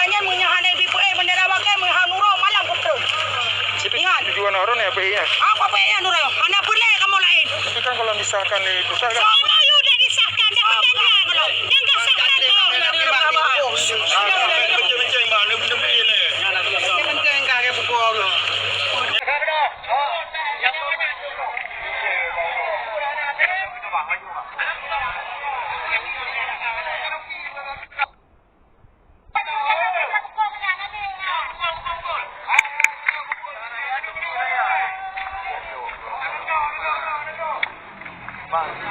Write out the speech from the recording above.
Tanya menyahanai bipu bendera wakai menghanuro malam kopro. Ingat. Tujuan orang apa ya? Apa ya Nuro? Anak boleh kamu lain. Itu kan kalau disahkan itu saya. Semua sudah disahkan, dah pendengar kalau. Jangan sahkan kau. Benceng mana benda begini? Benceng kakek pukul lo. Mana